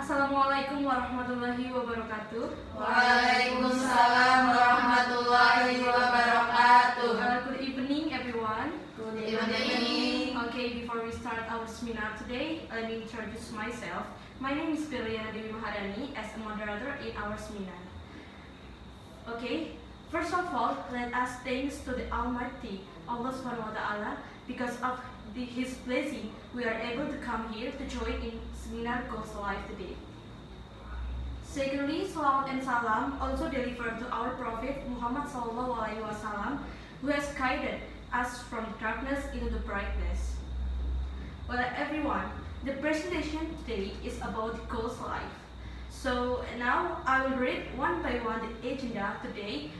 Assalamualaikum warahmatullahi wabarakatuh. Waalaikumsalam warahmatullahi wabarakatuh. Good evening, everyone. Good evening. Okay, before we start our seminar today, let me introduce myself. My name is Berliana Dewi Maharani as a moderator in our seminar. Okay, first of all, let us thanks to the Almighty Allah Subhanahu wa Ta'ala. Because of His blessing, we are able to come here to join in seminar Goals Life today. Secondly, salawat and salam also delivered to our Prophet Muhammad Sallallahu Alaihi Wasallam, who has guided us from darkness into the brightness. Well, everyone, the presentation today is about Goals Life. So now I will read one by one the agenda today.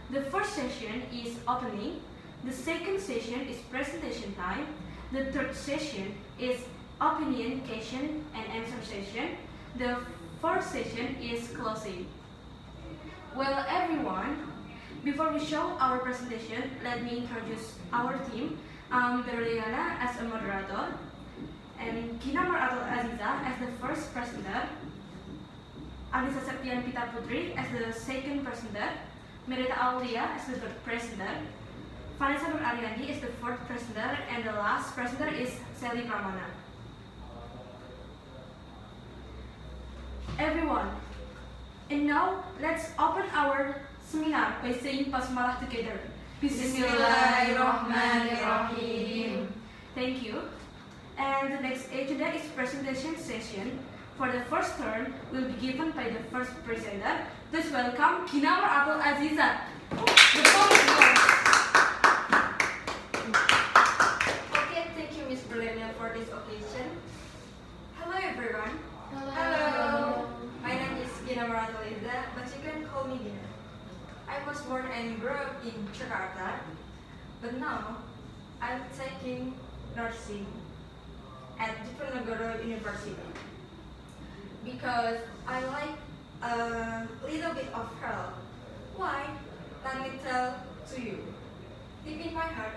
The first session is opening. The second session is presentation time. The third session is opinion, question and answer session. The fourth session is closing. Well, everyone, before we show our presentation, let me introduce our team. Berliana as a moderator, and Ghina Mar'atul A as the first presenter, Annissa Septianpita P as the second presenter, Meritha Aulia as the third presenter, Vanesa Nur Arianti is the fourth presenter, and the last presenter is Zelly Pramana. Everyone, and now let's open our seminar by saying basmalah together. Bismillahirrahmanirrahim. Thank you. And the next agenda is presentation session. For the first turn will be given by the first presenter. Please welcome Ghina Mar'atul A. The floor is yours. For this occasion. Hello everyone. Hello. My name is Ghina Mar'atul A, but you can call me Ghina. I was born and grew up in Jakarta, but now I'm taking nursing at Diponegoro University because I like a little bit of health. Why? Let me tell to you. Deep in my heart,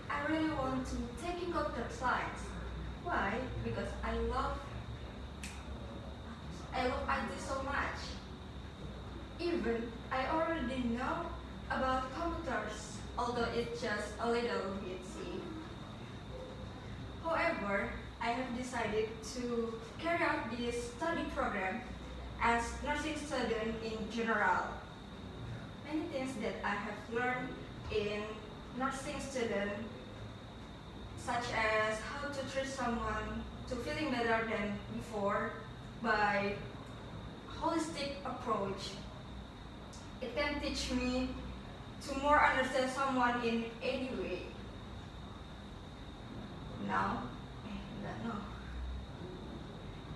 I really want to take computer science. Why? Because I love IT so much. Even I already know about computers, although it's just a little bit. However, I have decided to carry out this study program as nursing student in general. Many things that I have learned in nursing student, such as how to treat someone to feeling better than before by holistic approach. It can teach me to more understand someone in any way.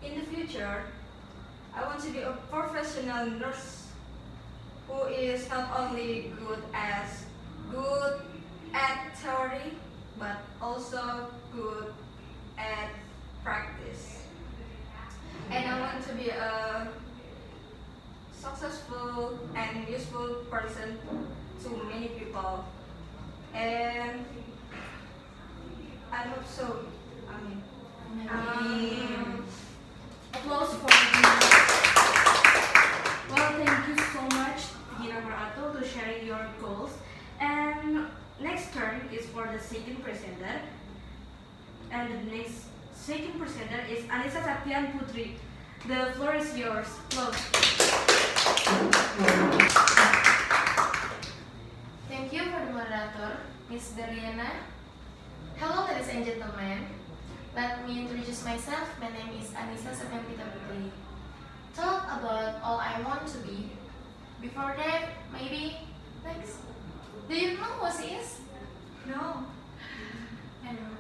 In the future, I want to be a professional nurse who is not only good at theory, but also good at practice. And I want to be a successful and useful person to many people. And I hope so. Applause for Ghina. Well, thank you so much, Ghina Mar'atul, to sharing your goals. And next turn is for the second presenter. And the next second presenter is Annissa Septianpita P. The floor is yours. Applause. Thank you for the moderator, Miss Berliana. Hello, ladies and gentlemen. Let me introduce myself. My name is Annissa Septianpita P. Talk about all I want to be. Before that, maybe next. Do you know who she is? No. I know.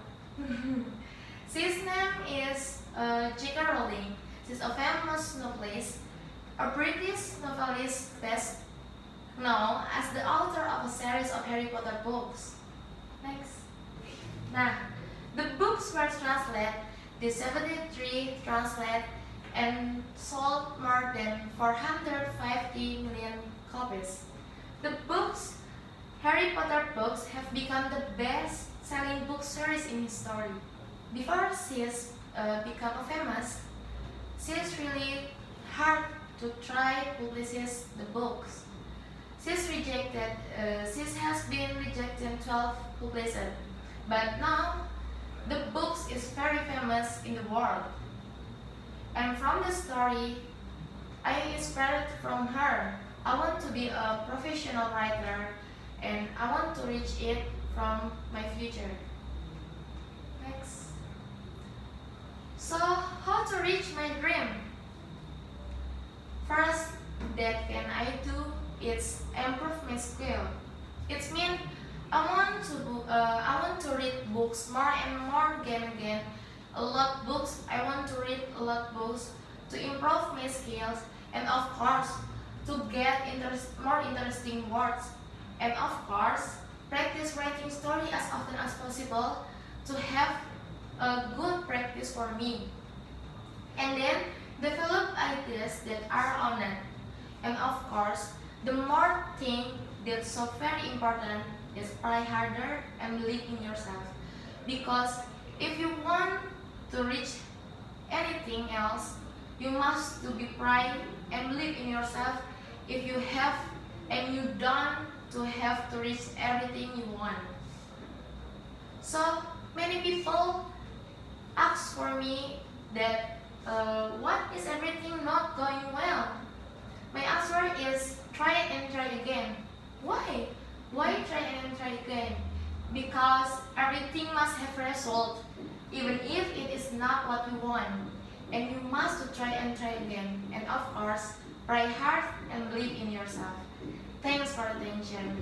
She's name is J.K. Rowling. She's a famous novelist, a British novelist best known as the author of a series of Harry Potter books. Next. Nah, the books were translated, the 73 translated, and sold more than 450 million copies. The books, Harry Potter books, have become the best-selling book series in history. Before she has become famous, she's really hard to try publish the books. She has been rejected 12 publishers, but now the book is very famous in the world. And from the story, I inspired from her. I want to be a professional writer, and I want to reach it from my future. Next. So, how to reach my dream? First, that can I do is improve my skill. It means I want to read books more and more again. A lot books. I want to read a lot books to improve my skills, and of course to get more interesting words, and of course practice writing story as often as possible to have a good practice for me, and then develop ideas that are honest. And of course, the more thing that's so very important is try harder and believe in yourself. Because if you want to reach anything else, you must to be pride and believe in yourself. If you have and you don't to have to reach everything you want. So many people ask for me that what is everything not going well? My answer is try and try again. Why? Why try and try again? Because everything must have result, even if it is not what we want. And you must try and try again. And of course, try hard and believe in yourself. Thanks for attention.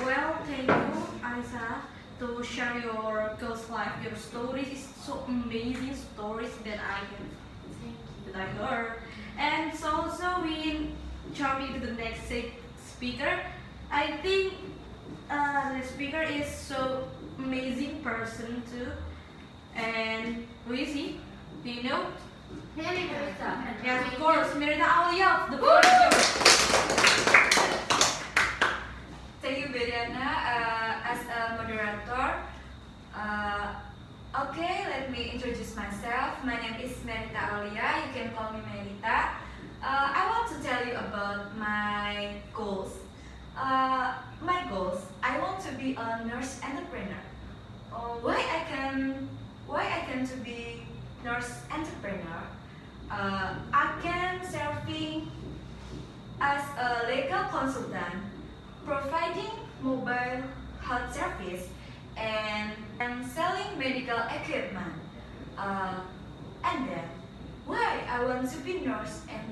Well, thank you, Annissa, to share your girls' life. Your stories is so amazing stories that I heard. And so we jump into the next speaker. I think the speaker is so amazing person too. And who is he? Do you know? Meritha. Yes, of course, Meritha Aulia. The floor is yours. Thank you, Berliana, as a moderator. Okay, let me introduce myself. My name is Meritha Aulia. You can call me Meritha. I want to tell you about my goals. My goals. I want to be a nurse entrepreneur. Why I can to be nurse entrepreneur? I can serving as a legal consultant, providing mobile health service and selling medical equipment. And then, why I want to be nurse and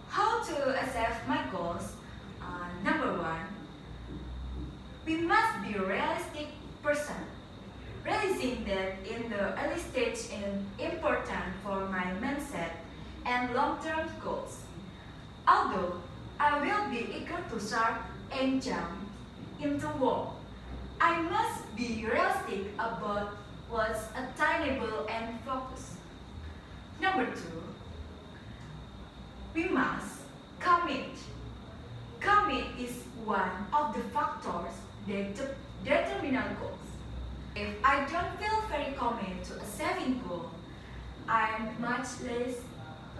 how to achieve my goals? Number one, we must be a realistic person. Realizing that in the early stage is important for my mindset and long-term goals. Although I will be eager to start and jump into work, I must be realistic about what's attainable and focused. Number two, we must commit. Commit is one of the factors that determine our goals. If I don't feel very committed to a saving goal, I'm much less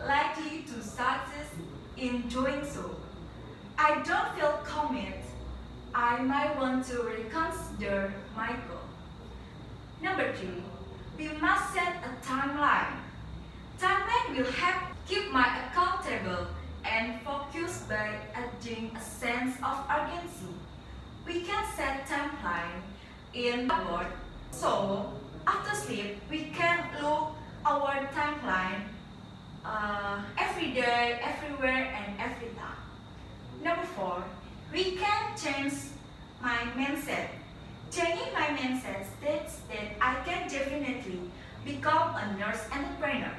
likely to success in doing so. I don't feel committed, I might want to reconsider my goal. Number three, we must set a timeline. Timeline will help keep my accountable and focus by adding a sense of urgency. We can set timeline in the board, so after sleep we can look our timeline every day, everywhere, and every time. Number four, we can change my mindset. Changing my mindset states that I can definitely become a nurse entrepreneur.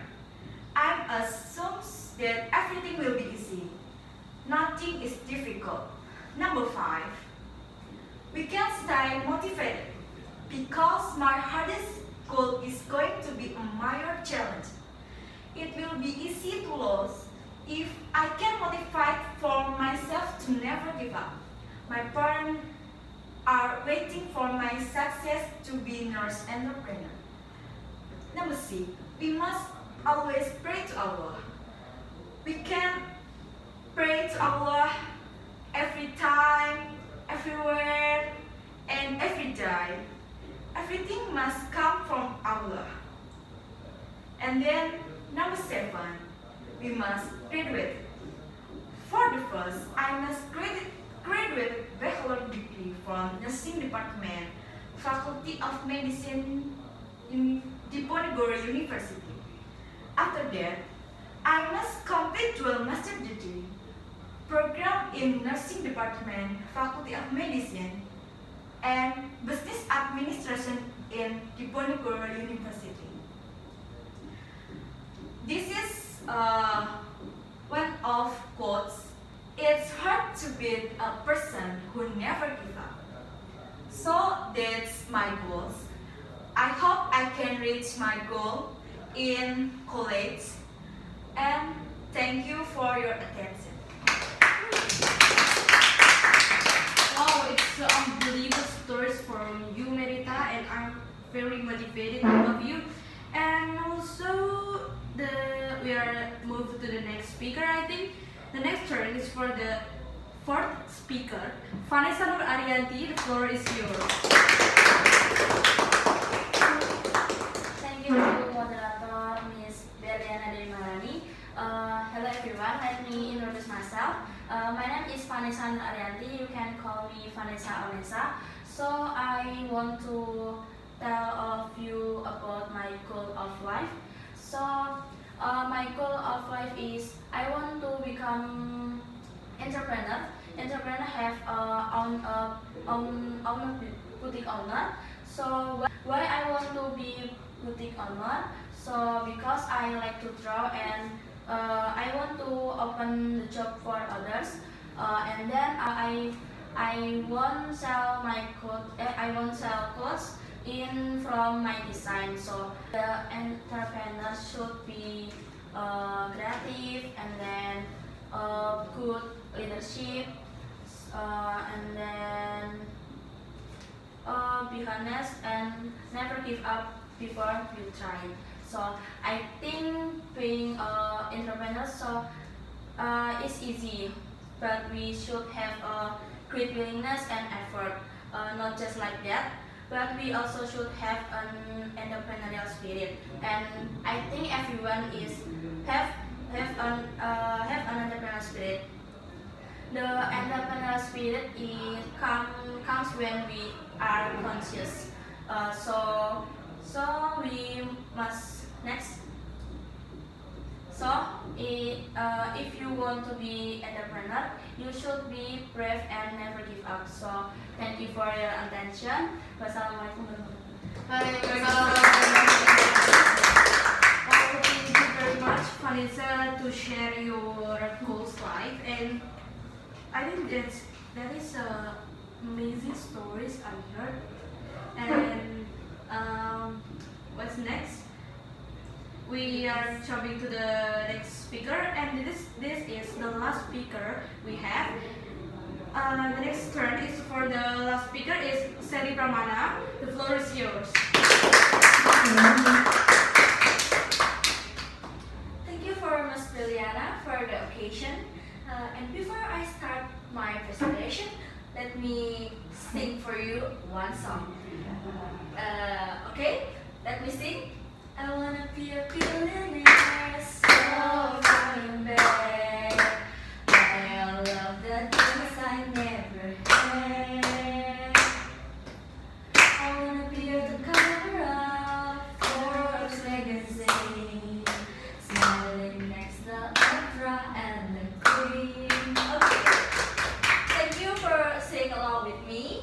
I assume that everything will be easy. Nothing is difficult. Number five, we can stay motivated because my hardest goal is going to be a minor challenge. It will be easy to lose if I can motivate for myself to never give up. My parents are waiting for my success to be nurse entrepreneur. Number C, we must always pray to Allah. We can pray to Allah every time, everywhere, and every day. Everything must come from Allah. And then number 7, we must graduate. For the first, I must graduate bachelor degree from nursing department, Faculty of Medicine in Diponegoro University. After that, I must complete dual master degree program in nursing department, Faculty of Medicine, and business administration in Diponegoro University. This is one of quotes. It's hard to beat a person who never gives up. So that's my goals. I hope I can reach my goal in college. And thank you for your attention. Wow, it's unbelievable stories from you, Meritha, and I'm very motivated to love you. And also, we are moved to the next speaker. I think the next turn is for the 4th speaker, Vanesa Nur Arianti. The floor is yours. Thank you, moderator, Miss Berliana Dewi Maharani. Hello everyone, let me introduce myself. My name is Vanesa Nur Arianti. You can call me Vanesa Aulia. So I want to tell of you about my goal of life. So my goal of life is I want to become entrepreneur. Entrepreneur have own boutique owner. So why I want to be boutique owner? So because I like to draw and I want to open the job for others. And then I won't sell my clothes. I won't sell clothes in from my design. So the entrepreneur should be creative and then good leadership, and then be honest and never give up before you try. So I think being entrepreneur is easy, but we should have a great willingness and effort. Not just like that, but we also should have an entrepreneurial spirit. And I think everyone have an entrepreneurial spirit. The entrepreneurial spirit comes when we are conscious. So we must next. So if you want to be entrepreneur, you should be brave and never give up. So thank you for your attention. Wassalamualaikum warahmatullahi Well, thank you very much, Vanessa, to share your goals life. And I think that is amazing stories I heard. And what's next? We are jumping to the next speaker, and this is the last speaker we have. The next turn is for the last speaker is Zelly Pramana. The floor is yours. Thank you for Ms. Berliana for the occasion. And before I start my presentation, let me sing for you one song. Okay, let me sing. I wanna be a billionaire, so far back. I love the things I never had. I wanna be at the cover of Forbes magazine, smiling next to Oprah and the Queen. Okay, thank you for singing along with me.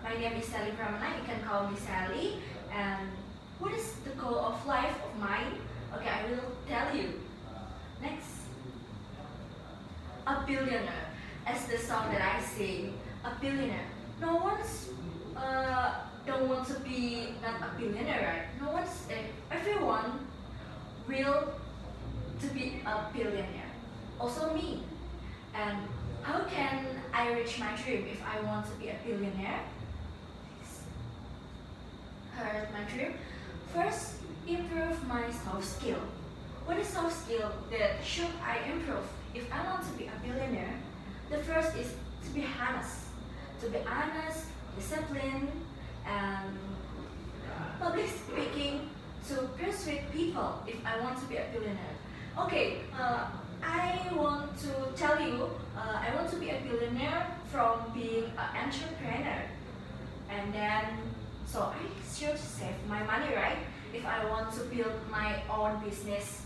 My name is Zelly Pramana. You can call me Sally. And what is the goal of life of mine? Okay, I will tell you. Next. A billionaire. As the song that I sing, a billionaire. No one's don't want to be not a billionaire, right? No one's everyone will to be a billionaire. Also me. And how can I reach my dream if I want to be a billionaire? Here's my dream. First, Improve my soft skill. What is soft skill that should I improve if I want to be a billionaire? The first is to be honest. To be honest, discipline, and public speaking to persuade people if I want to be a billionaire. Okay, I want to tell you, I want to be a billionaire from being an entrepreneur. And then, so I should save my money, right? If I want to build my own business.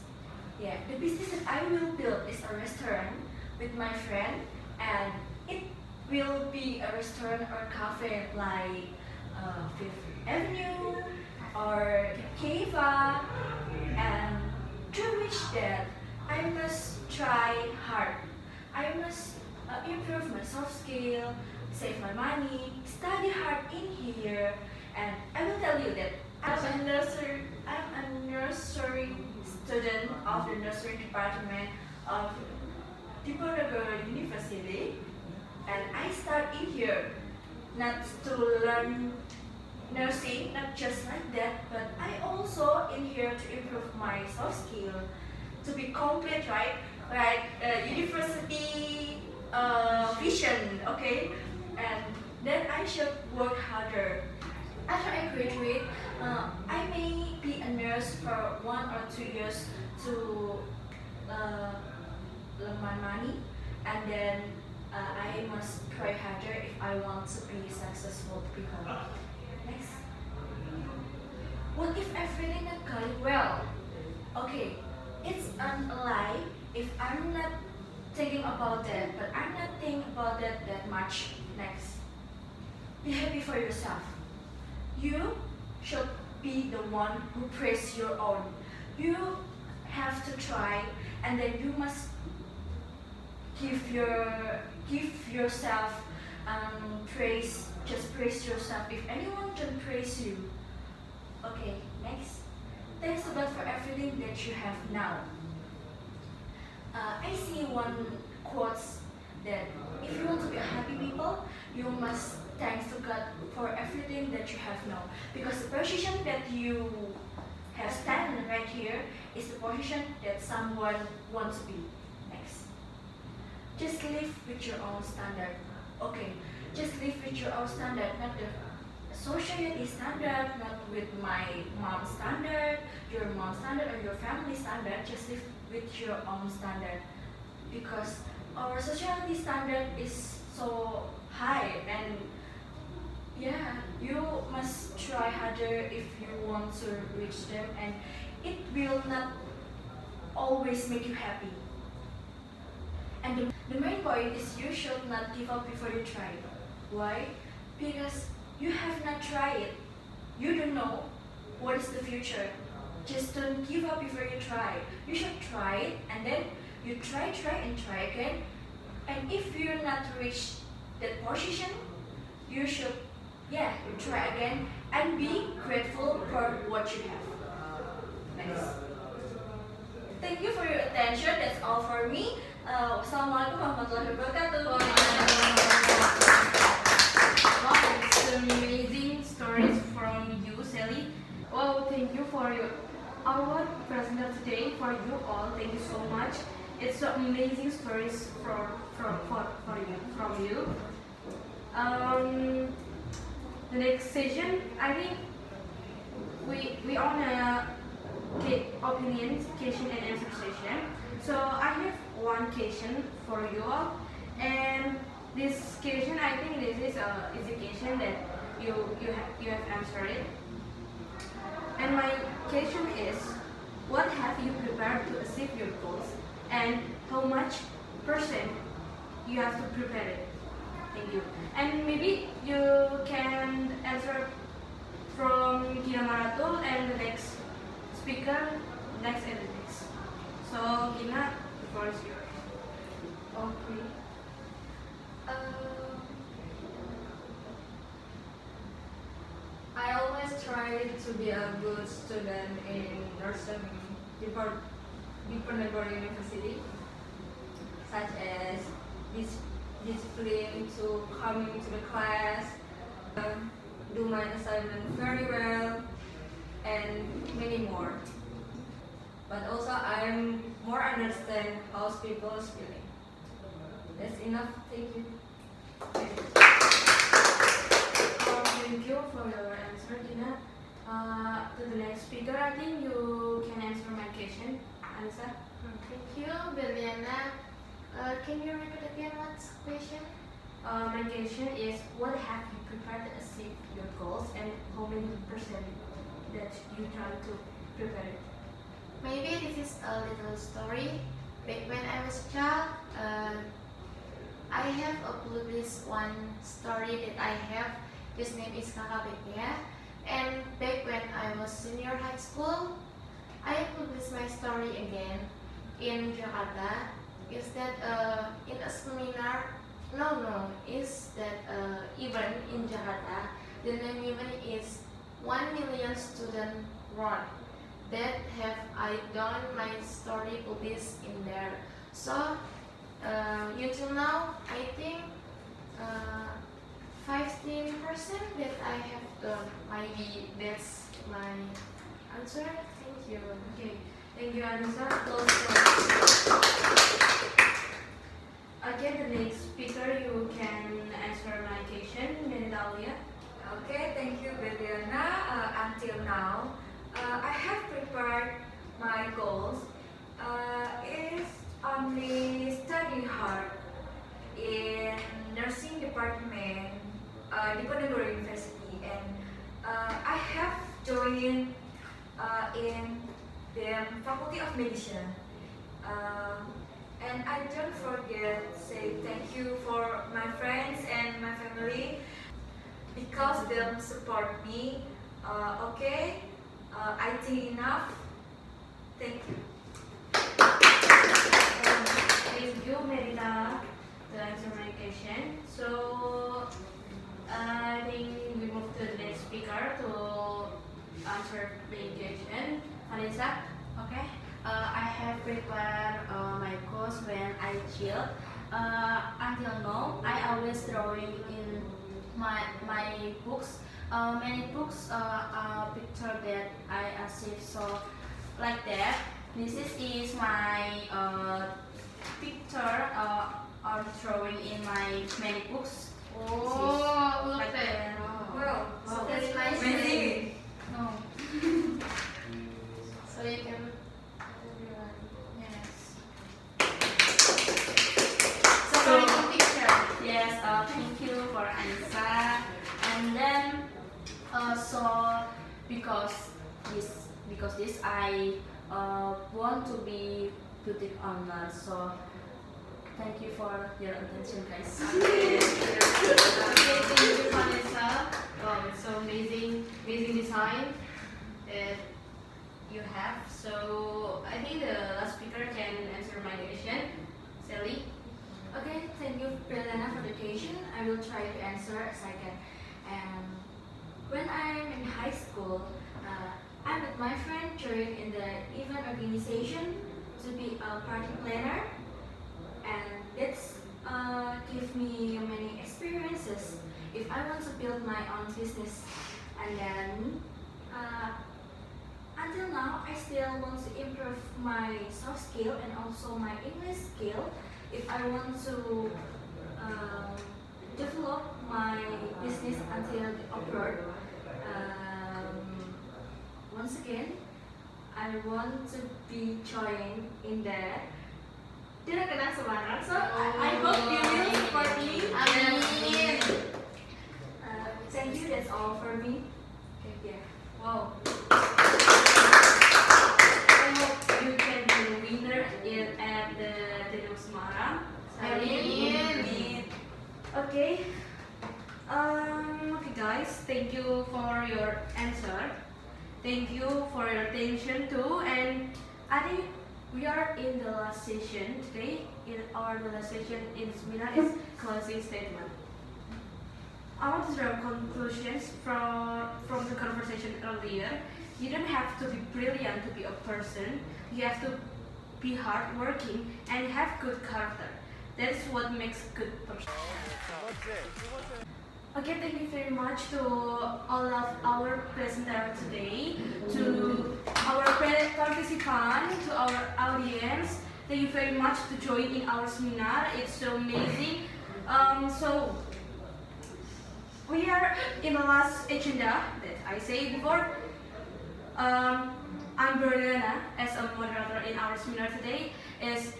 Yeah, the business that I will build is a restaurant with my friend, and it will be a restaurant or cafe like Fifth Avenue or Kiva. And to reach that, I must try hard. I must improve my soft skill, save my money, study hard in here, and I will tell you that I'm a nursery student of the nursery department of Diponegoro University, and I start in here not to learn nursing, not just like that, but I also in here to improve my soft skill, to be complete, right? Like university vision, okay? And then I should work harder. After I graduate, I may be a nurse for 1 or 2 years to earn my money, and then I must try harder if I want to be successful people. Next. What if everything not going well? Okay, it's a lie if I'm not thinking about that, but I'm not thinking about that much. Next. Be happy for yourself. You should be the one who praise your own. You have to try, and then you must give yourself praise. Just praise yourself. If anyone can praise you, okay. Next. Thanks to God for everything that you have now. I see one quote that if you want to be a happy people, you must thanks to God for everything that you have now. Because the position that you have stand right here is the position that someone wants to be. Next. Just live with your own standard. Okay, just live with your own standard, not the society standard, not with my mom's standard, your mom's standard, or your family standard. Just live with your own standard, because our society standard is so high, and yeah, you must try harder if you want to reach them, and it will not always make you happy. And the main point is you should not give up before you try. Why? Because you have not tried it. You don't know what is the future. Just don't give up before you try. You should try it, and then you try and try again. And if you're not reach that position, you should, yeah, try again and be grateful for what you have. Next. Thank you for your attention. That's all for me. Wassalamualaikum warahmatullahi wabarakatuh. Wow, it's amazing stories from you, Zelly. Wow, thank you for our presenter today, for you all. Thank you so much. It's amazing stories from you. The next session, I think we on a opinion question and answer session. So I have one question for you all, and this question, I think this is a question that you have answered it. And my question is, what have you prepared to achieve your goals, and how much percent you have to prepare it? Thank you. And maybe you can answer from Ghina Mar'atul and the next speaker, next and the next. So Ghina, the floor is yours. Okay. I always try to be a good student in nursing Diponegoro University, such as discipline to coming to the class, do my assignment very well, and many more. But also I'm more understand how people's feeling. That's enough. Thank you. Thank you for your answer, Ghina. To the next speaker, I think you can answer my question, Annissa. Thank you, Berliana. Can you repeat again what's question? My question is, what have you prepared to achieve your goals and how many percent that you try to prepare it? Maybe this is a little story. Back when I was a child, I have published one story that I have. His name is KKBP. And back when I was senior high school, I published my story again in Jakarta. Is that in a seminar? No, is that event in Jakarta. The name event is 1 million student run. That have I done my story published in there. So until now, I think 15% that I have done. Maybe that's my answer. Thank you. Okay, thank you, Annissa. Okay, the next speaker, you can answer my question, Meritha Aulia. Okay, thank you, Berliana. Until now, I have prepared my goals. Is only study hard in nursing department di Ponegoro University, and I have joined in the Faculty of Medicine. And I don't forget say thank you for my friends and my family because they support me. Okay, I think enough. Thank you. Thank you, Meritha, to answer my question. So, I think we move to the next speaker to answer the question. Vanesa, okay? I have prepared my goals when I chill. Until now, I always drawing in my books. Many books are picture that I achieve. So like that. This is my picture or drawing in my many books. Oh, look Like at that. Wow, So that's nice. amazing. No. So you can. Yes. So very good picture. Yes, thank you for Annissa. And then so because this I want to be beauty honor. So thank you for your attention, guys. Okay, thank you, Vanessa. Wow, it's so amazing design that you have. So I think the last speaker can answer my question. Zelly. Okay, thank you, Berliana, for the question. I will try to answer as I can. And when I'm in high school, I met my friend joined in the event organization to be a party planner, and that's give me many experiences if I want to build my own business. And then until now, I still want to improve my soft skill and also my English skill if I want to develop my business until the abroad. Once again, I want to be joined in there. Tidak Semarang, so I hope you will support me. Amin. Thank you. That's all for me. Okay, yeah. Wow. I hope you can be the winner at the Ghina Semarang. Amin. Okay. Okay, guys. Thank you for your answer. Thank you for your attention too. And I think we are in the last session today. The last session in seminar is closing statement. I want to draw conclusions from the conversation earlier. You don't have to be brilliant to be a person. You have to be hardworking and have good character. That's what makes a good person. Okay, thank you very much to all of our presenters today, to our participants, to our audience. Thank you very much to join in our seminar. It's so amazing. So we are in the last agenda that I say before. I'm Berliana as a moderator in our seminar today. Is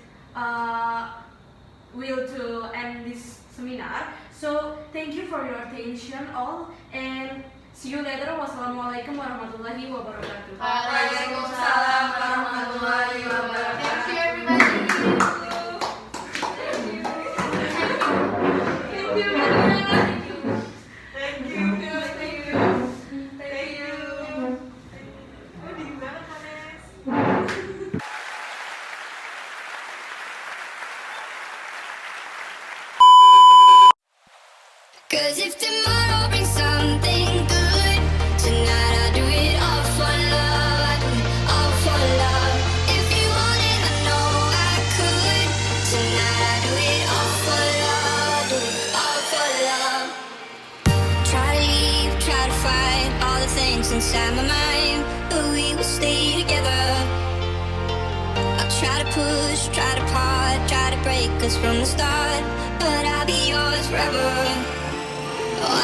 will to end this seminar. So thank you for your attention all and see you later. Wassalamualaikum warahmatullahi wabarakatuh. Waalaikumsalam warahmatullahi wabarakatuh. Thank you, everybody. Thank you, Berliana. Thank you. Thank you. Thank you. Oh, dingin banget, Hanes. Cause if tomorrow brings something good, tonight I do it all for love. I do it all for love. If you want it, I know I could. Tonight I do it all for love. Do it all for love. Try to leave, try to fight all the things inside my mind, but we will stay together. I'll try to push, try to part, try to break us from the start, but I'll be yours forever. Oh,